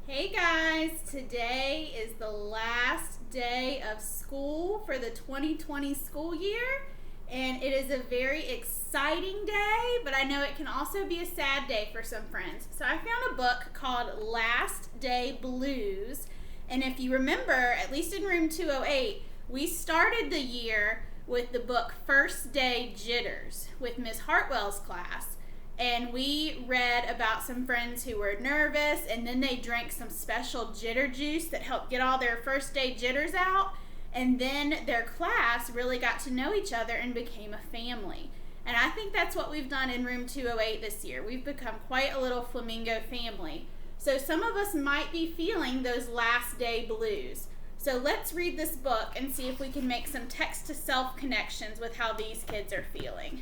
Hey guys, today is the last day of school for the 2020 school year, and it is a very exciting day, but I know it can also be a sad day for some friends. So I found a book called Last Day Blues, and if you remember, at least in room 208, we started the year with the book First Day Jitters with Miss Hartwell's class. And we read about some friends who were nervous, and then they drank some special jitter juice that helped get all their first day jitters out. And then their class really got to know each other and became a family. And I think that's what we've done in room 208 this year. We've become quite a little flamingo family. So some of us might be feeling those last day blues. So let's read this book and see if we can make some text to self connections with how these kids are feeling.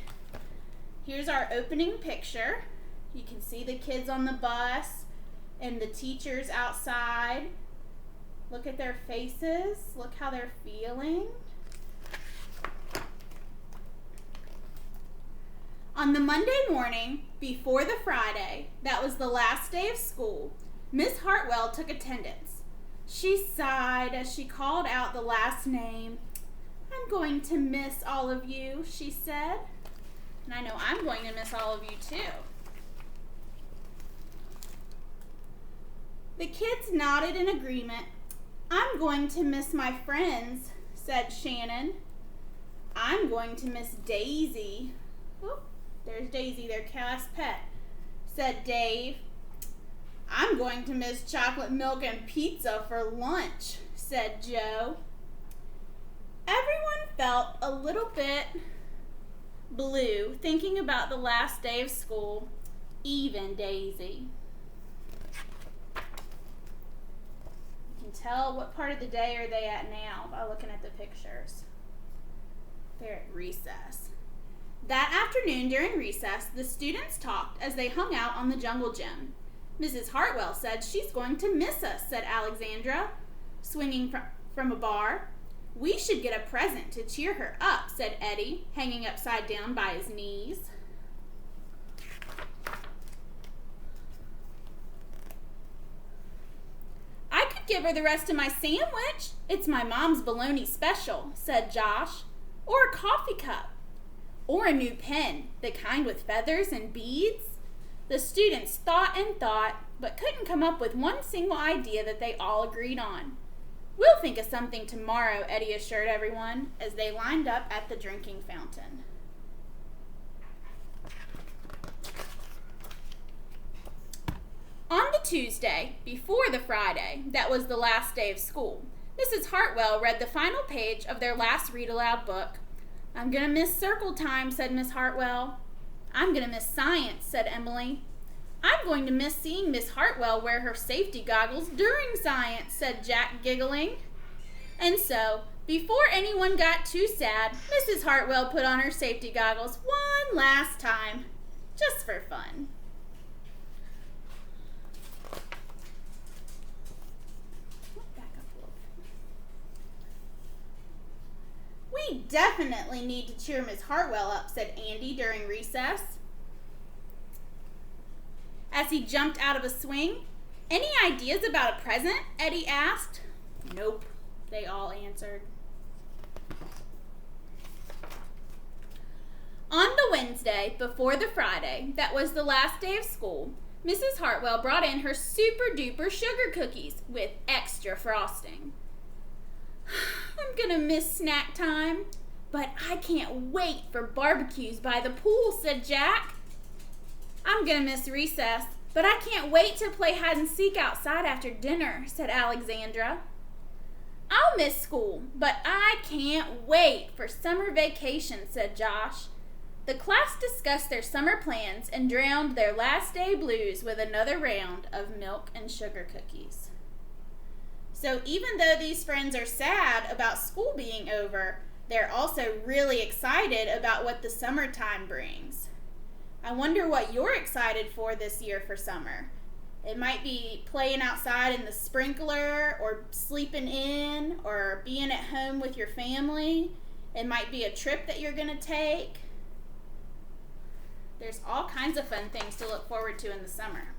Here's our opening picture. You can see the kids on the bus and the teachers outside. Look at their faces. Look how they're feeling. On the Monday morning before the Friday, that was the last day of school, Miss Hartwell took attendance. She sighed as she called out the last name. "I'm going to miss all of you," she said. And I know I'm going to miss all of you too. The kids nodded in agreement. "I'm going to miss my friends," said Shannon. "I'm going to miss Daisy." Oh, there's Daisy, their class pet, said Dave. "I'm going to miss chocolate milk and pizza for lunch," said Joe. Everyone felt a little bit blue thinking about the last day of school, even Daisy. You can tell what part of the day are they at now by looking at the pictures. They're at recess. That afternoon during recess, the students talked as they hung out on the jungle gym. "Mrs. Hartwell said she's going to miss us," said Alexandra, swinging from a bar. "We should get a present to cheer her up," said Eddie, hanging upside down by his knees. "I could give her the rest of my sandwich. It's my mom's bologna special," said Josh. "Or a coffee cup. Or a new pen, the kind with feathers and beads." The students thought and thought, but couldn't come up with one single idea that they all agreed on. "We'll think of something tomorrow," Eddie assured everyone as they lined up at the drinking fountain. On the Tuesday, before the Friday, that was the last day of school, Mrs. Hartwell read the final page of their last read-aloud book. "I'm going to miss circle time," said Miss Hartwell. "I'm going to miss science," said Emily. "I'm going to miss seeing Miss Hartwell wear her safety goggles during science," said Jack, giggling. And so, before anyone got too sad, Mrs. Hartwell put on her safety goggles one last time, just for fun. Back up a little bit. "We definitely need to cheer Miss Hartwell up," said Andy during recess, as he jumped out of a swing. "Any ideas about a present?" Eddie asked. "Nope," they all answered. On the Wednesday before the Friday, that was the last day of school, Mrs. Hartwell brought in her super duper sugar cookies with extra frosting. "I'm gonna miss snack time, but I can't wait for barbecues by the pool," said Jack. "I'm going to miss recess, but I can't wait to play hide and seek outside after dinner," said Alexandra. "I'll miss school, but I can't wait for summer vacation," said Josh. The class discussed their summer plans and drowned their last day blues with another round of milk and sugar cookies. So even though these friends are sad about school being over, they're also really excited about what the summertime brings. I wonder what you're excited for this year for summer. It might be playing outside in the sprinkler, or sleeping in, or being at home with your family. It might be a trip that you're going to take. There's all kinds of fun things to look forward to in the summer.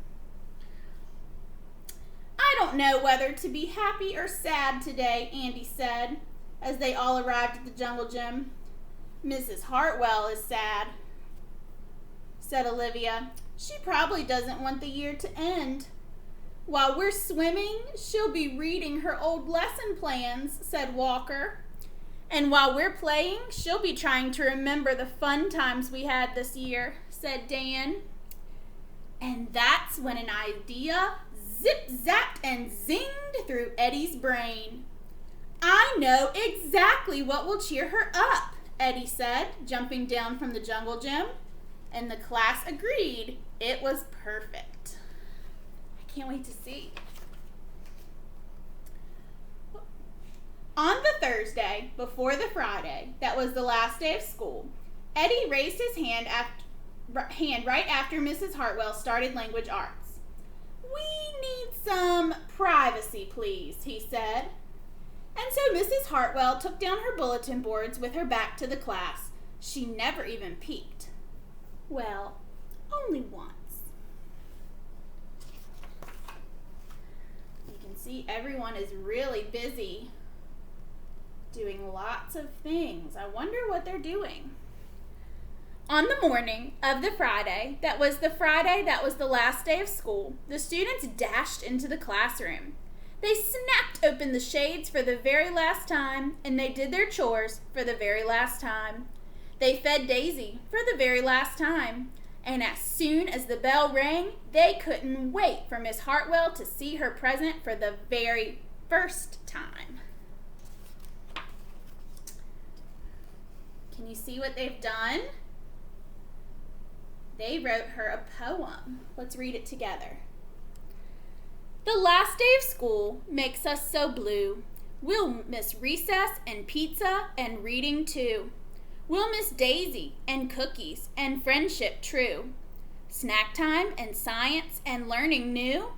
I don't know whether to be happy or sad today, Andy said, as they all arrived at the jungle gym. Mrs. Hartwell is sad, said Olivia. She probably doesn't want the year to end. While we're swimming, she'll be reading her old lesson plans, said Walker. And while we're playing, she'll be trying to remember the fun times we had this year, said Dan. And that's when an idea zip-zapped and zinged through Eddie's brain. I know exactly what will cheer her up, Eddie said, jumping down from the jungle gym. And the class agreed. It was perfect. I can't wait to see. On the Thursday, before the Friday, that was the last day of school, Eddie raised his hand right after Mrs. Hartwell started language arts. We need some privacy, please, he said. And so Mrs. Hartwell took down her bulletin boards with her back to the class. She never even peeked. Well, only once. You can see everyone is really busy doing lots of things. I wonder what they're doing. On the morning of the Friday that was the last day of school, the students dashed into the classroom. They snapped open the shades for the very last time, and they did their chores for the very last time. They fed Daisy for the very last time, and as soon as the bell rang, they couldn't wait for Miss Hartwell to see her present for the very first time. Can you see what they've done? They wrote her a poem. Let's read it together. The last day of school makes us so blue. We'll miss recess and pizza and reading too. We'll miss Daisy and cookies and friendship true. Snack time and science and learning new.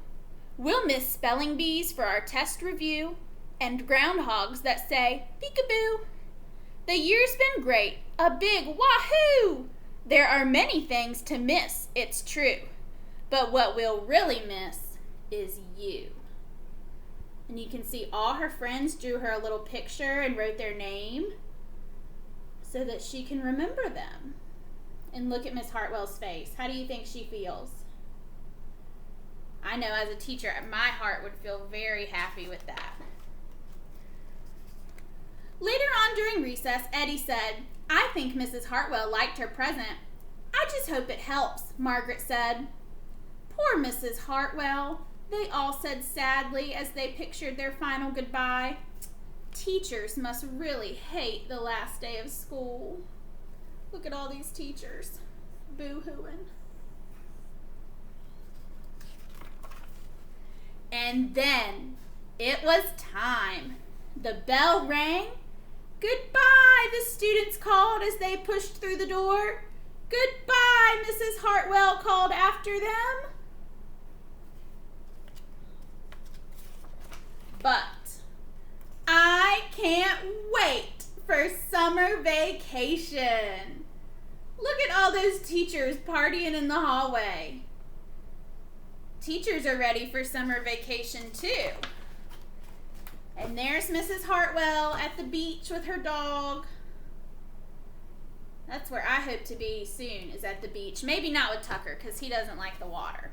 We'll miss spelling bees for our test review and groundhogs that say peekaboo. The year's been great, a big wahoo! There are many things to miss, it's true. But what we'll really miss is you. And you can see all her friends drew her a little picture and wrote their name so that she can remember them. And look at Miss Hartwell's face. How do you think she feels? I know as a teacher, my heart would feel very happy with that. Later on during recess, Eddie said, I think Mrs. Hartwell liked her present. I just hope it helps, Margaret said. Poor Mrs. Hartwell, they all said sadly as they pictured their final goodbye. Teachers must really hate the last day of school. Look at all these teachers boo-hooing. And then it was time. The bell rang. Goodbye, the students called as they pushed through the door. Goodbye, Mrs. Hartwell called after them. But I can't wait for summer vacation. Look at all those teachers partying in the hallway. Teachers are ready for summer vacation too. And there's Mrs. Hartwell at the beach with her dog. That's where I hope to be soon, is at the beach. Maybe not with Tucker, because he doesn't like the water.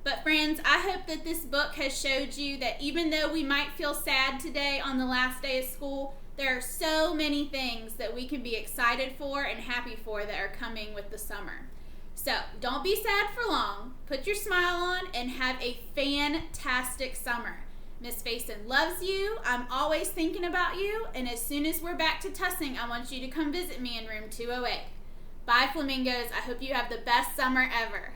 But friends, I hope that this book has showed you that even though we might feel sad today on the last day of school, there are so many things that we can be excited for and happy for that are coming with the summer. So don't be sad for long. Put your smile on and have a fantastic summer. Miss Faison loves you. I'm always thinking about you. And as soon as we're back to tussing, I want you to come visit me in room 208. Bye, Flamingos. I hope you have the best summer ever.